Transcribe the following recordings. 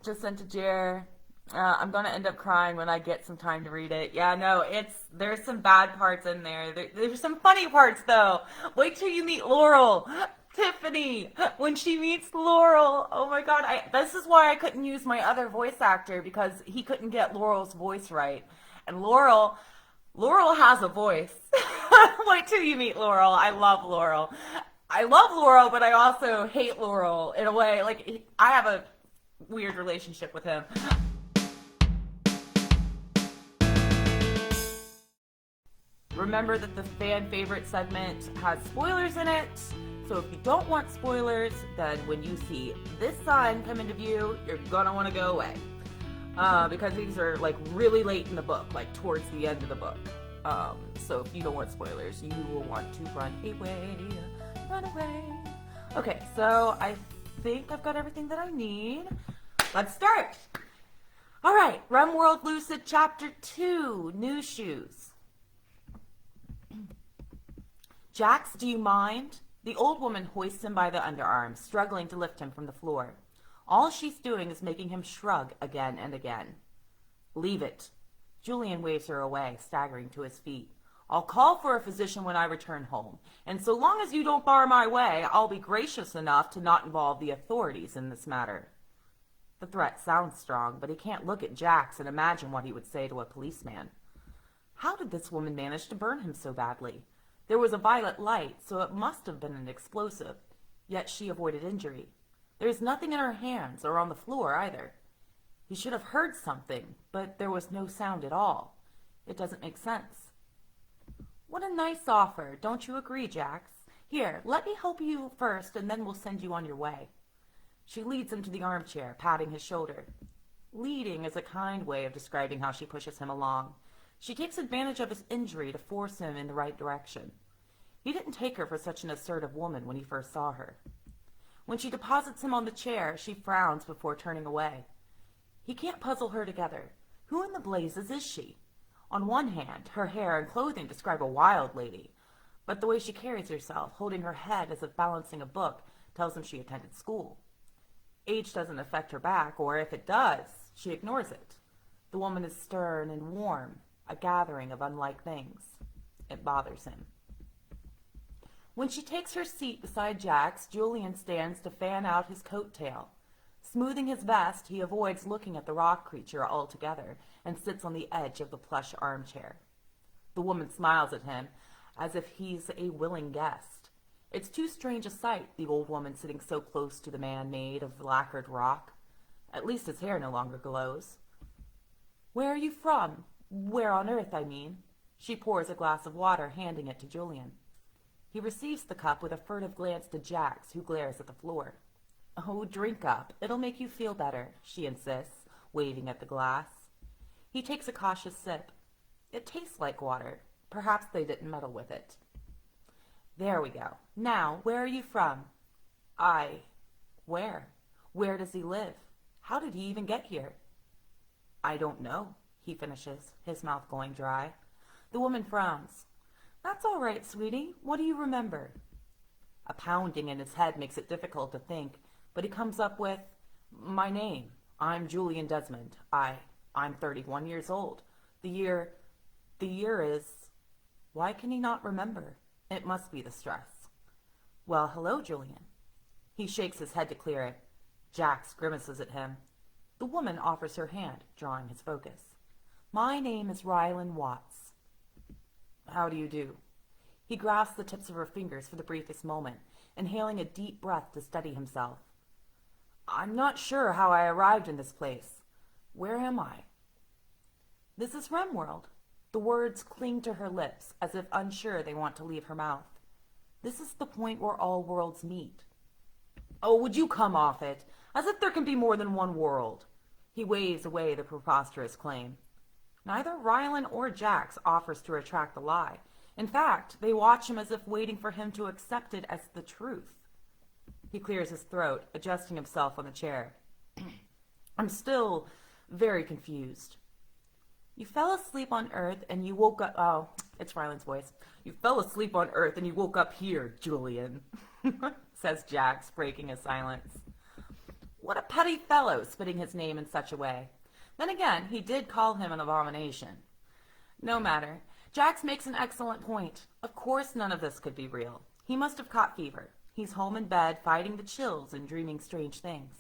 just sent to Jer. I'm gonna end up crying when I get some time to read it. Yeah, no, there's some bad parts in there. There's some funny parts though. Wait till you meet Laurel. Tiffany, when she meets Laurel, oh my god, this is why I couldn't use my other voice actor, because he couldn't get Laurel's voice right. And Laurel has a voice. Wait till you meet Laurel. I love Laurel. I love Laurel, but I also hate Laurel in a way. Like, I have a weird relationship with him. Remember that the fan favorite segment has spoilers in it. So if you don't want spoilers, then when you see this sign come into view, you're gonna want to go away. Because these are like really late in the book, like towards the end of the book. So if you don't want spoilers, you will want to run away. Run away. Okay, so I think I've got everything that I need. Let's start. All right, REM World Lucid Chapter 2, New Shoes. Jax, do you mind? The old woman hoists him by the underarm, struggling to lift him from the floor. All she's doing is making him shrug again and again. Leave it. Julian waves her away, staggering to his feet. I'll call for a physician when I return home, and so long as you don't bar my way, I'll be gracious enough to not involve the authorities in this matter. The threat sounds strong, but he can't look at Jax and imagine what he would say to a policeman. How did this woman manage to burn him so badly? There was a violet light, so it must have been an explosive, yet she avoided injury. There is nothing in her hands or on the floor either. He should have heard something, but there was no sound at all. It doesn't make sense. What a nice offer, don't you agree, Jax? Here, let me help you first, and then we'll send you on your way. She leads him to the armchair, patting his shoulder. Leading is a kind way of describing how she pushes him along. She takes advantage of his injury to force him in the right direction. He didn't take her for such an assertive woman when he first saw her. When she deposits him on the chair, she frowns before turning away. He can't puzzle her together. Who in the blazes is she? On one hand, her hair and clothing describe a wild lady, but the way she carries herself, holding her head as if balancing a book, tells him she attended school. Age doesn't affect her back, or if it does, she ignores it. The woman is stern and warm, a gathering of unlike things. It bothers him. When she takes her seat beside Jax, Julian stands to fan out his coat tail. Smoothing his vest, he avoids looking at the rock creature altogether and sits on the edge of the plush armchair. The woman smiles at him as if he's a willing guest. It's too strange a sight, the old woman sitting so close to the man made of lacquered rock. At least his hair no longer glows. Where are you from? Where on earth, I mean? She pours a glass of water, handing it to Julian. He receives the cup with a furtive glance to Jax, who glares at the floor. Oh, drink up. It'll make you feel better, she insists, waving at the glass. He takes a cautious sip. It tastes like water. Perhaps they didn't meddle with it. There we go. Now, where are you from? Where? Where does he live? How did he even get here? I don't know, he finishes, his mouth going dry. The woman frowns. That's all right, sweetie. What do you remember? A pounding in his head makes it difficult to think, but he comes up with, my name. I'm Julian Desmond. I'm 31 years old. The year is... Why can he not remember? It must be the stress. Well, hello, Julian. He shakes his head to clear it. Jax grimaces at him. The woman offers her hand, drawing his focus. My name is Rylan Watts. How do you do? He grasps the tips of her fingers for the briefest moment, inhaling a deep breath to steady himself. I'm not sure how I arrived in this place. Where am I? This is REM World. The words cling to her lips, as if unsure they want to leave her mouth. This is the point where all worlds meet. Oh, would you come off it? As if there can be more than one world. He waves away the preposterous claim. Neither Rylan or Jax offers to retract the lie. In fact, they watch him as if waiting for him to accept it as the truth. He clears his throat, adjusting himself on the chair. I'm still very confused. You fell asleep on Earth and you woke up... Oh, it's Rylan's voice. You fell asleep on Earth and you woke up here, Julian, says Jax, breaking his silence. What a petty fellow, spitting his name in such a way. Then again, he did call him an abomination. No matter. Jax makes an excellent point. Of course none of this could be real. He must have caught fever. He's home in bed, fighting the chills and dreaming strange things.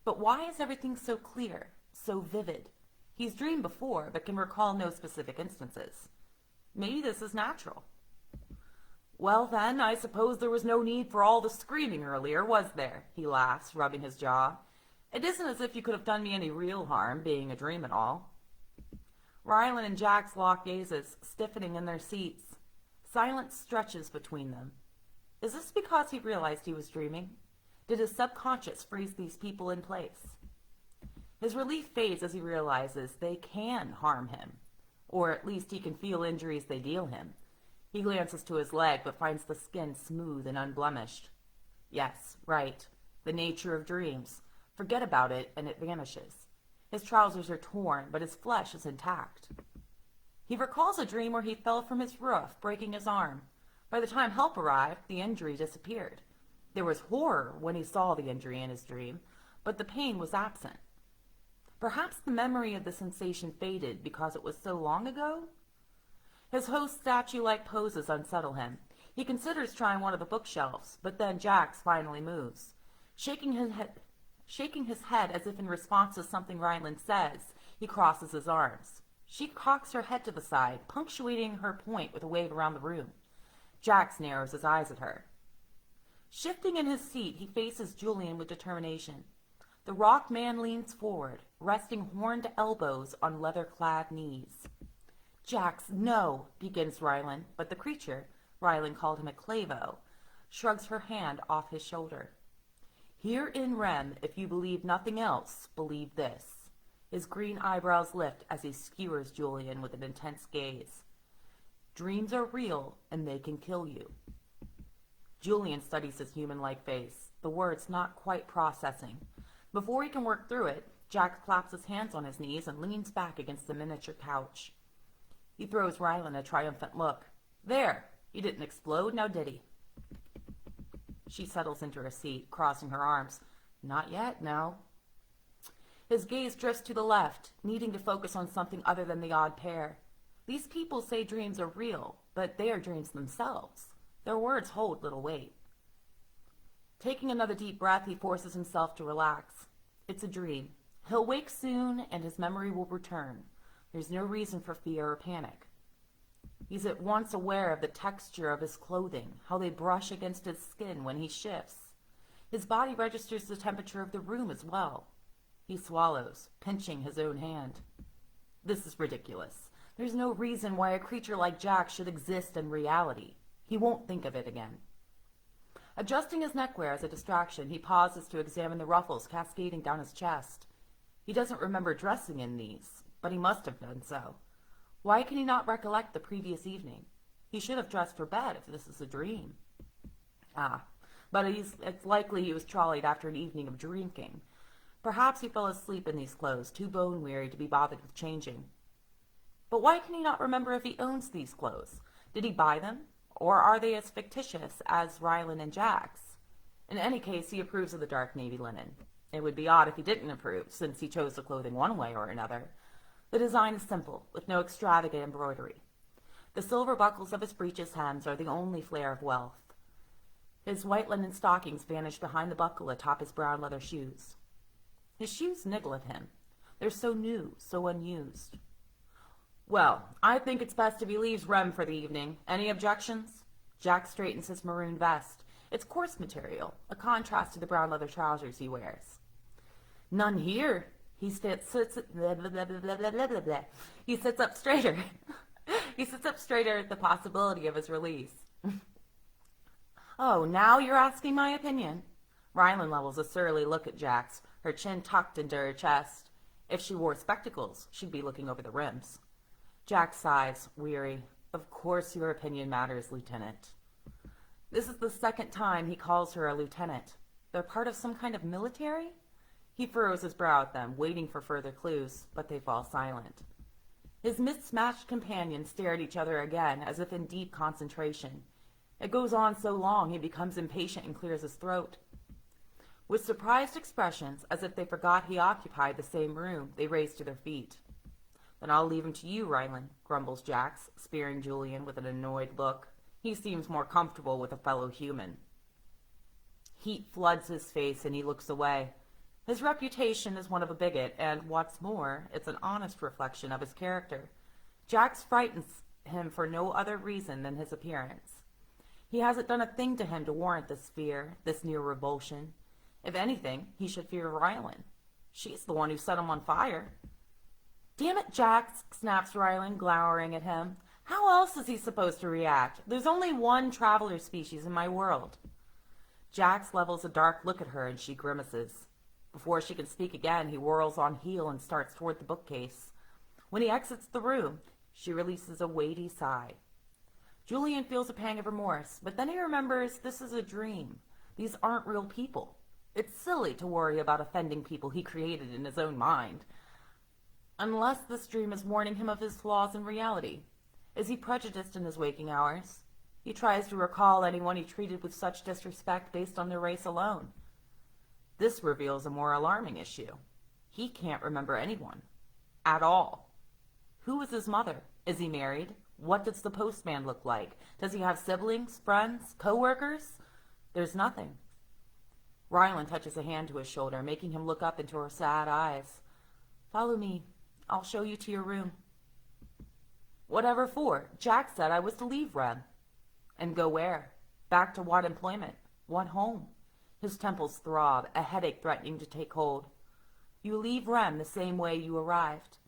But why is everything so clear, so vivid? He's dreamed before, but can recall no specific instances. Maybe this is natural. Well then, I suppose there was no need for all the screaming earlier, was there? He laughs, rubbing his jaw. It isn't as if you could have done me any real harm, being a dream and all. Rylan and Jax lock gazes, stiffening in their seats. Silence stretches between them. Is this because he realized he was dreaming? Did his subconscious freeze these people in place? His relief fades as he realizes they can harm him, or at least he can feel injuries they deal him. He glances to his leg, but finds the skin smooth and unblemished. Yes, right. The nature of dreams. Forget about it, and it vanishes. His trousers are torn, but his flesh is intact. He recalls a dream where he fell from his roof, breaking his arm. By the time help arrived, the injury disappeared. There was horror when he saw the injury in his dream, but the pain was absent. Perhaps the memory of the sensation faded because it was so long ago? His host's statue-like poses unsettle him. He considers trying one of the bookshelves, but then Jax finally moves. Shaking his head as if in response to something Rylan says, he crosses his arms. She cocks her head to the side, punctuating her point with a wave around the room. Jax narrows his eyes at her. Shifting in his seat, he faces Julian with determination. The rock man leans forward, resting horned elbows on leather-clad knees. Jax, no, begins Rylan, but the creature, Rylan called him a clavo, shrugs her hand off his shoulder. Here in REM, if you believe nothing else, believe this. His green eyebrows lift as he skewers Julian with an intense gaze. Dreams are real, and they can kill you. Julian studies his human-like face, the words not quite processing. Before he can work through it, Jack claps his hands on his knees and leans back against the miniature couch. He throws Rylan a triumphant look. There! He didn't explode, now did he? She settles into her seat, crossing her arms. Not yet, no. His gaze drifts to the left, needing to focus on something other than the odd pair. These people say dreams are real, but they are dreams themselves. Their words hold little weight. Taking another deep breath, he forces himself to relax. It's a dream. He'll wake soon, and his memory will return. There's no reason for fear or panic. He's at once aware of the texture of his clothing, how they brush against his skin when he shifts. His body registers the temperature of the room as well. He swallows, pinching his own hand. This is ridiculous. There's no reason why a creature like Jack should exist in reality. He won't think of it again. Adjusting his neckwear as a distraction, he pauses to examine the ruffles cascading down his chest. He doesn't remember dressing in these, but he must have done so. Why can he not recollect the previous evening? He should have dressed for bed if this is a dream. But it's likely he was trolleyed after an evening of drinking. Perhaps he fell asleep in these clothes, too bone-weary to be bothered with changing. But why can he not remember if he owns these clothes? Did he buy them? Or are they as fictitious as Rylan and Jax? In any case, he approves of the dark navy linen. It would be odd if he didn't approve, since he chose the clothing one way or another. The design is simple, with no extravagant embroidery. The silver buckles of his breeches hems are the only flair of wealth. His white linen stockings vanish behind the buckle atop his brown leather shoes. His shoes niggle at him. They're so new, so unused. Well, I think it's best if he leaves REM for the evening. Any objections? Jack straightens his maroon vest. It's coarse material, a contrast to the brown leather trousers he wears. None here. He sits up straighter. He sits up straighter at the possibility of his release. Oh, now you're asking my opinion. Rylan levels a surly look at Jax, her chin tucked into her chest. If she wore spectacles, she'd be looking over the rims. Jack sighs, weary. Of course your opinion matters, Lieutenant. This is the second time he calls her a lieutenant. They're part of some kind of military? He furrows his brow at them, waiting for further clues, but they fall silent. His mismatched companions stare at each other again, as if in deep concentration. It goes on so long he becomes impatient and clears his throat. With surprised expressions, as if they forgot he occupied the same room, they raise to their feet. "Then I'll leave him to you, Rylan," grumbles Jax, spearing Julian with an annoyed look. He seems more comfortable with a fellow human. Heat floods his face and he looks away. His reputation is one of a bigot, and what's more, it's an honest reflection of his character. Jax frightens him for no other reason than his appearance. He hasn't done a thing to him to warrant this fear, this near revulsion. If anything, he should fear Rylan. She's the one who set him on fire. "Damn it, Jax," snaps Rylan, glowering at him. "How else is he supposed to react? There's only one traveler species in my world." Jax levels a dark look at her and she grimaces. Before she can speak again, he whirls on heel and starts toward the bookcase. When he exits the room, she releases a weighty sigh. Julian feels a pang of remorse, but then he remembers this is a dream. These aren't real people. It's silly to worry about offending people he created in his own mind. Unless this dream is warning him of his flaws in reality. Is he prejudiced in his waking hours? He tries to recall anyone he treated with such disrespect based on their race alone. This reveals a more alarming issue. He can't remember anyone. At all. Who is his mother? Is he married? What does the postman look like? Does he have siblings, friends, co-workers? There's nothing. Rylan touches a hand to his shoulder, making him look up into her sad eyes. "Follow me. I'll show you to your room." "Whatever for? Jack said I was to leave REM." "And go where? Back to what employment? What home?" His temples throb, a headache threatening to take hold. "You leave REM the same way you arrived."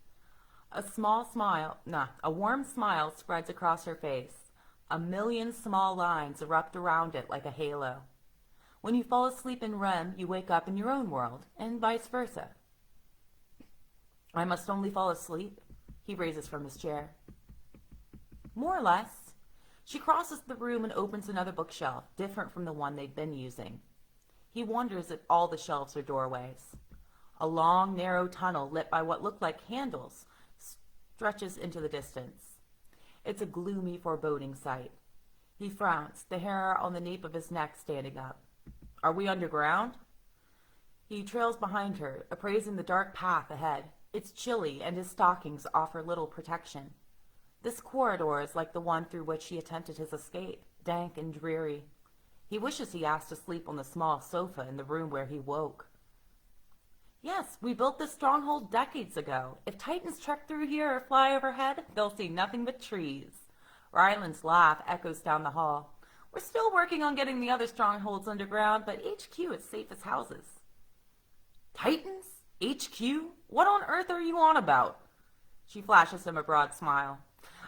A warm smile spreads across her face. A million small lines erupt around it like a halo. "When you fall asleep in REM, you wake up in your own world, and vice versa." "I must only fall asleep?" He raises from his chair. "More or less." She crosses the room and opens another bookshelf, different from the one they'd been using. He wonders if all the shelves are doorways. A long, narrow tunnel lit by what look like candles stretches into the distance. It's a gloomy, foreboding sight. He frowns, the hair on the nape of his neck standing up. "Are we underground?" He trails behind her, appraising the dark path ahead. It's chilly, and his stockings offer little protection. This corridor is like the one through which he attempted his escape, dank and dreary. He wishes he asked to sleep on the small sofa in the room where he woke. "Yes, we built this stronghold decades ago. If Titans trek through here or fly overhead, they'll see nothing but trees." Rylan's laugh echoes down the hall. "We're still working on getting the other strongholds underground, but HQ is safe as houses." "Titans? HQ? What on earth are you on about?" She flashes him a broad smile.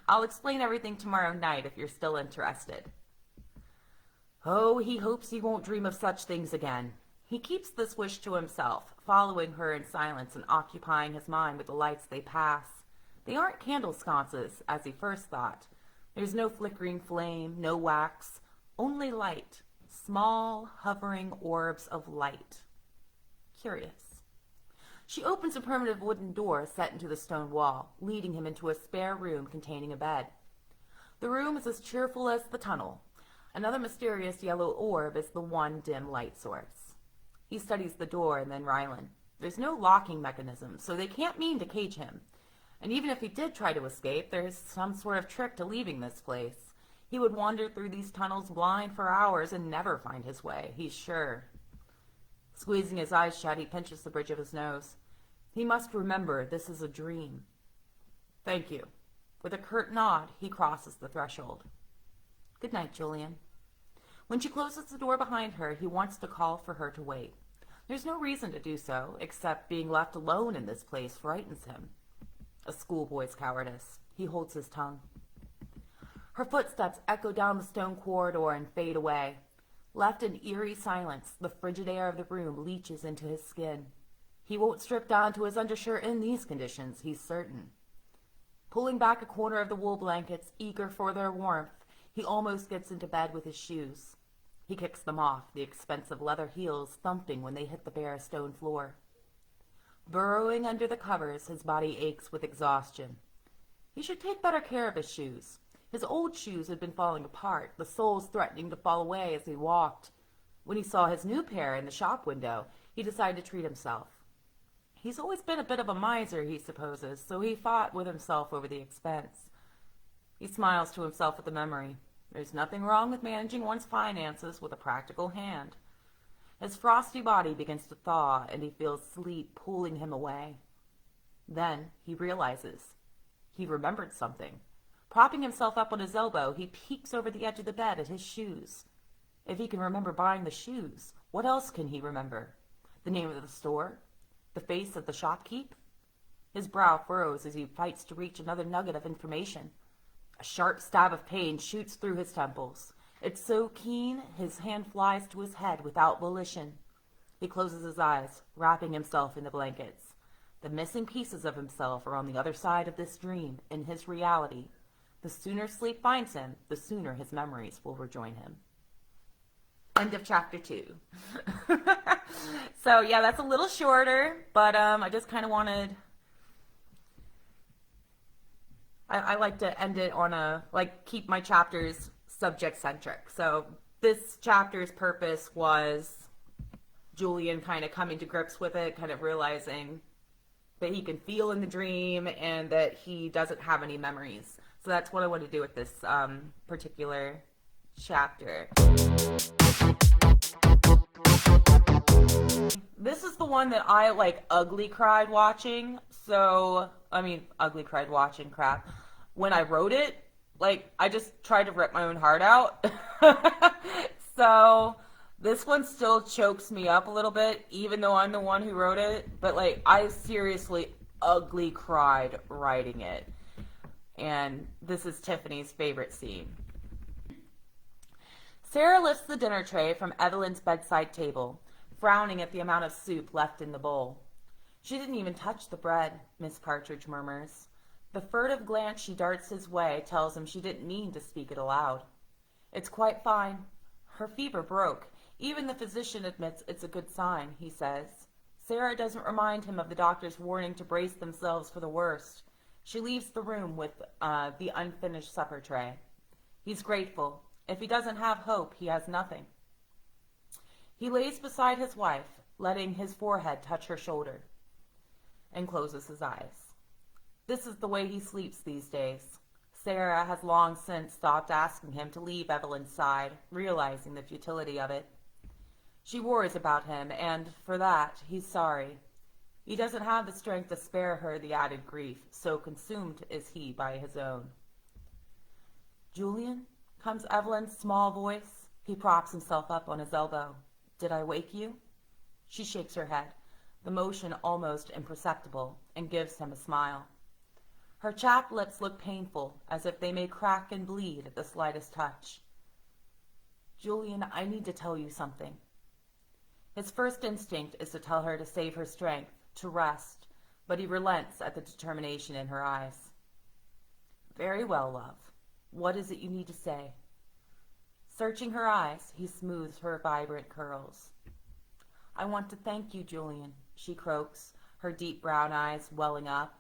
"I'll explain everything tomorrow night if you're still interested." Oh, he hopes he won't dream of such things again. He keeps this wish to himself, following her in silence and occupying his mind with the lights they pass. They aren't candle sconces, as he first thought. There's no flickering flame, no wax, only light. Small, hovering orbs of light. Curious. She opens a primitive wooden door set into the stone wall, leading him into a spare room containing a bed. The room is as cheerful as the tunnel. Another mysterious yellow orb is the one dim light source. He studies the door and then Rylan. There's no locking mechanism, so they can't mean to cage him. And even if he did try to escape, there's some sort of trick to leaving this place. He would wander through these tunnels blind for hours and never find his way, he's sure. Squeezing his eyes shut, he pinches the bridge of his nose. He must remember this is a dream. "Thank you." With a curt nod, he crosses the threshold. "Good night, Julian." When she closes the door behind her, he wants to call for her to wait. There's no reason to do so, except being left alone in this place frightens him. A schoolboy's cowardice. He holds his tongue. Her footsteps echo down the stone corridor and fade away. Left in eerie silence, the frigid air of the room leaches into his skin. He won't strip down to his undershirt in these conditions, he's certain. Pulling back a corner of the wool blankets, eager for their warmth, he almost gets into bed with his shoes. He kicks them off, the expensive leather heels thumping when they hit the bare stone floor. Burrowing under the covers, his body aches with exhaustion. He should take better care of his shoes. His old shoes had been falling apart, the soles threatening to fall away as he walked. When he saw his new pair in the shop window, he decided to treat himself. He's always been a bit of a miser, he supposes, so he fought with himself over the expense. He smiles to himself at the memory. There's nothing wrong with managing one's finances with a practical hand. His frosty body begins to thaw, and he feels sleep pulling him away. Then he realizes. He remembered something. Propping himself up on his elbow, he peeks over the edge of the bed at his shoes. If he can remember buying the shoes, what else can he remember? The name of the store? The face of the shopkeep? His brow furrows as he fights to reach another nugget of information. A sharp stab of pain shoots through his temples. It's so keen, his hand flies to his head without volition. He closes his eyes, wrapping himself in the blankets. The missing pieces of himself are on the other side of this dream, in his reality. The sooner sleep finds him, the sooner his memories will rejoin him. End of chapter 2. So yeah, that's a little shorter, but I just kind of wanted... I like to end it on keep my chapters subject-centric. So this chapter's purpose was Julian kind of coming to grips with it, kind of realizing that he can feel in the dream and that he doesn't have any memories. So that's what I want to do with this particular chapter. This is the one that I ugly cried watching. So, ugly cried watching, crap. When I wrote it, I just tried to rip my own heart out. So, this one still chokes me up a little bit, even though I'm the one who wrote it. But, I seriously ugly cried writing it. And this is Tiffany's favorite scene. Sarah lifts the dinner tray from Evelyn's bedside table, frowning at the amount of soup left in the bowl. She didn't even touch the bread, Miss Partridge murmurs. The furtive glance she darts his way tells him she didn't mean to speak it aloud. It's quite fine. Her fever broke. Even the physician admits it's a good sign, he says. Sarah doesn't remind him of the doctor's warning to brace themselves for the worst. She leaves the room with the unfinished supper tray. He's grateful. If he doesn't have hope, he has nothing. He lays beside his wife, letting his forehead touch her shoulder, and closes his eyes. This is the way he sleeps these days. Sarah has long since stopped asking him to leave Evelyn's side, realizing the futility of it. She worries about him, and for that, he's sorry. He doesn't have the strength to spare her the added grief, so consumed is he by his own. Julian, comes Evelyn's small voice. He props himself up on his elbow. Did I wake you? She shakes her head, the motion almost imperceptible, and gives him a smile. Her chapped lips look painful, as if they may crack and bleed at the slightest touch. Julian, I need to tell you something. His first instinct is to tell her to save her strength, to rest, but he relents at the determination in her eyes. Very well, love. What is it you need to say? Searching her eyes, he smooths her vibrant curls. I want to thank you, Julian, she croaks, her deep brown eyes welling up.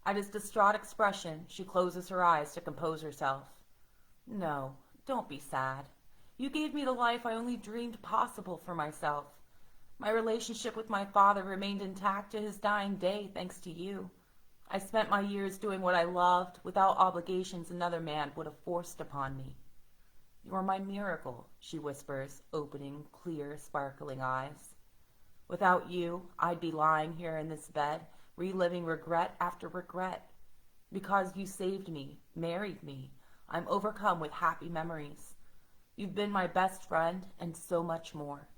At his distraught expression, she closes her eyes to compose herself. No, don't be sad. You gave me the life I only dreamed possible for myself. My relationship with my father remained intact to his dying day thanks to you. I spent my years doing what I loved without obligations another man would have forced upon me. You're my miracle, she whispers, opening clear, sparkling eyes. Without you, I'd be lying here in this bed, reliving regret after regret. Because you saved me, married me, I'm overcome with happy memories. You've been my best friend, and so much more.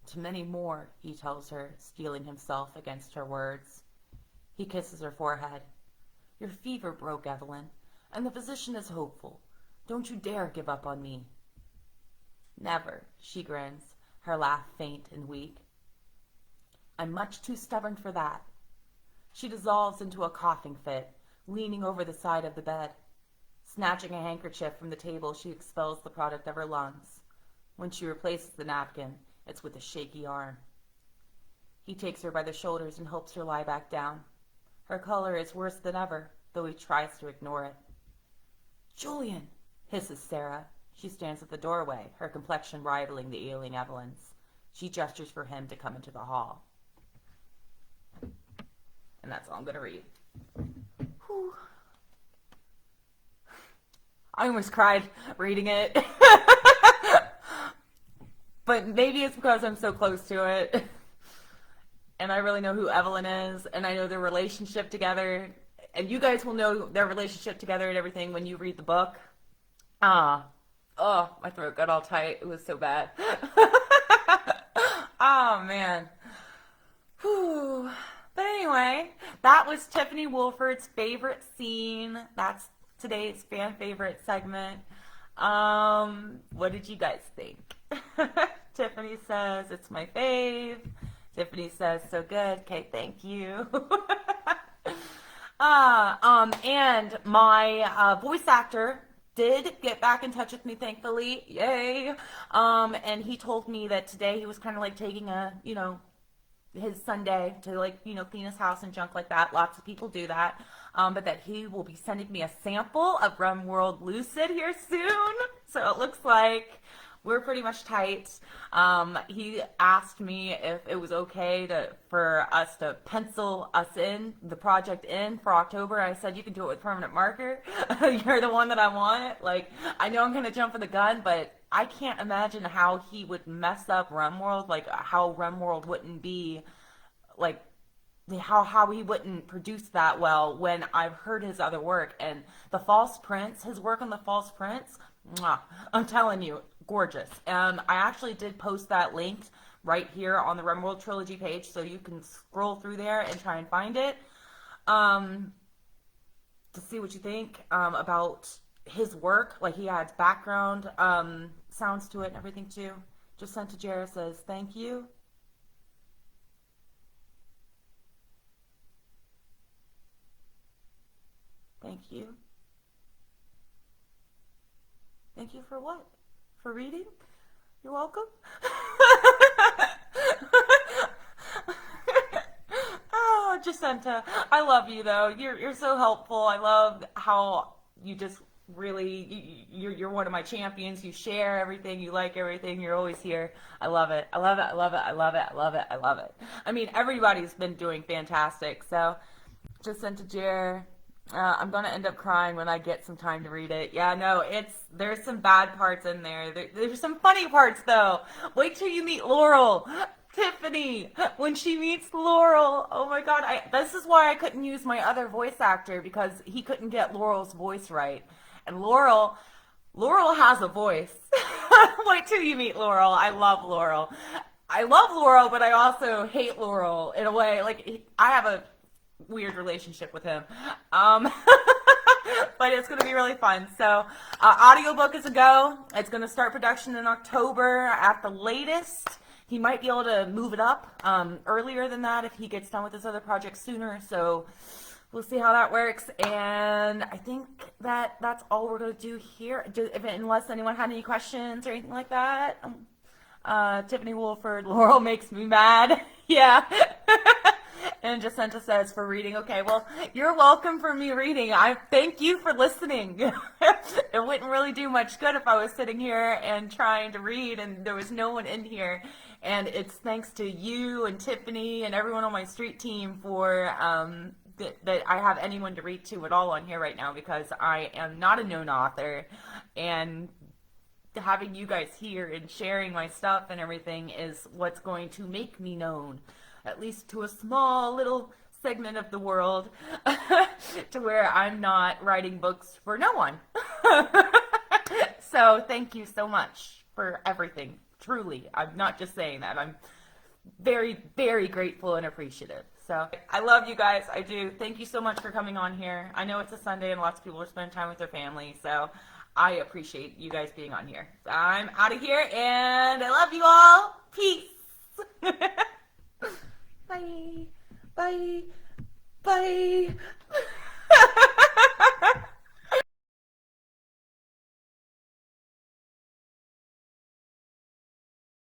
To many more, he tells her, steeling himself against her words. He kisses her forehead. Your fever broke, Evelyn, and the physician is hopeful. Don't you dare give up on me. Never, she grins, her laugh faint and weak. I'm much too stubborn for that. She dissolves into a coughing fit, leaning over the side of the bed. Snatching a handkerchief from the table, she expels the product of her lungs. When she replaces the napkin, it's with a shaky arm. He takes her by the shoulders and helps her lie back down. Her color is worse than ever, though he tries to ignore it. Julian, hisses Sarah. She stands at the doorway, her complexion rivaling the alien Evelyn's. She gestures for him to come into the hall. And that's all I'm going to read. Whew. I almost cried reading it. But maybe it's because I'm so close to it. And I really know who Evelyn is, and I know their relationship together. And you guys will know their relationship together and everything when you read the book. Oh, my throat got all tight. It was so bad. Oh, man. Whew. But anyway, that was Tiffany Wolford's favorite scene. That's today's fan favorite segment. What did you guys think? Tiffany says, it's my fave. Tiffany says, so good. Okay, thank you. And my voice actor did get back in touch with me, thankfully. Yay. And he told me that today he was kind of like taking a, his Sunday to clean his house and junk like that. Lots of people do that. But that he will be sending me a sample of REM World Lucid here soon. So it looks like we're pretty much tight. He asked me if it was okay for us to pencil the project in for October. I said, you can do it with permanent marker. You're the one that I want. I know I'm going to jump for the gun, but I can't imagine how he would mess up REM World, how REM World wouldn't be, how he wouldn't produce that well when I've heard his other work. And The False Prince, his work on The False Prince, mwah, I'm telling you, gorgeous. And I actually did post that link right here on the REM World Trilogy page, so you can scroll through there and try and find it to see what you think about his work. He adds background sounds to it and everything too. Just sent to Jared, says thank you. Thank you. Thank you for what? For reading? You're welcome. Oh, Jacinta, I love you though. You're so helpful. I love how you just really you're one of my champions. You share everything. You like everything. You're always here. I love it. I love it. I love it. I love it. I love it. I love it. I mean, everybody's been doing fantastic. So, Jacinta Jer. I'm going to end up crying when I get some time to read it. Yeah, no, there's some bad parts in there. There's some funny parts, though. Wait till you meet Laurel. Tiffany, when she meets Laurel. Oh, my God. This is why I couldn't use my other voice actor, because he couldn't get Laurel's voice right. And Laurel has a voice. Wait till you meet Laurel. I love Laurel. But I also hate Laurel in a way. I have a weird relationship with him, but it's going to be really fun. So audiobook is a go. It's going to start production in October at the latest. He might be able to move it up earlier than that if he gets done with this other project sooner, so we'll see how that works. And I think that's all we're going to do here, unless anyone had any questions or anything like that. Tiffany Wolford, Laurel makes me mad. Yeah. And Jacinta says, for reading. Okay, well, you're welcome for me reading. I thank you for listening. It wouldn't really do much good if I was sitting here and trying to read and there was no one in here. And it's thanks to you and Tiffany and everyone on my street team for that I have anyone to read to at all on here right now, because I am not a known author. And having you guys here and sharing my stuff and everything is what's going to make me known, at least to a small little segment of the world, to where I'm not writing books for no one. So thank you so much for everything. Truly, I'm not just saying that. I'm very, very grateful and appreciative. So I love you guys. I do. Thank you so much for coming on here. I know it's a Sunday and lots of people are spending time with their family, so I appreciate you guys being on here. So I'm out of here, and I love you all. Peace. Bye. Bye. Bye.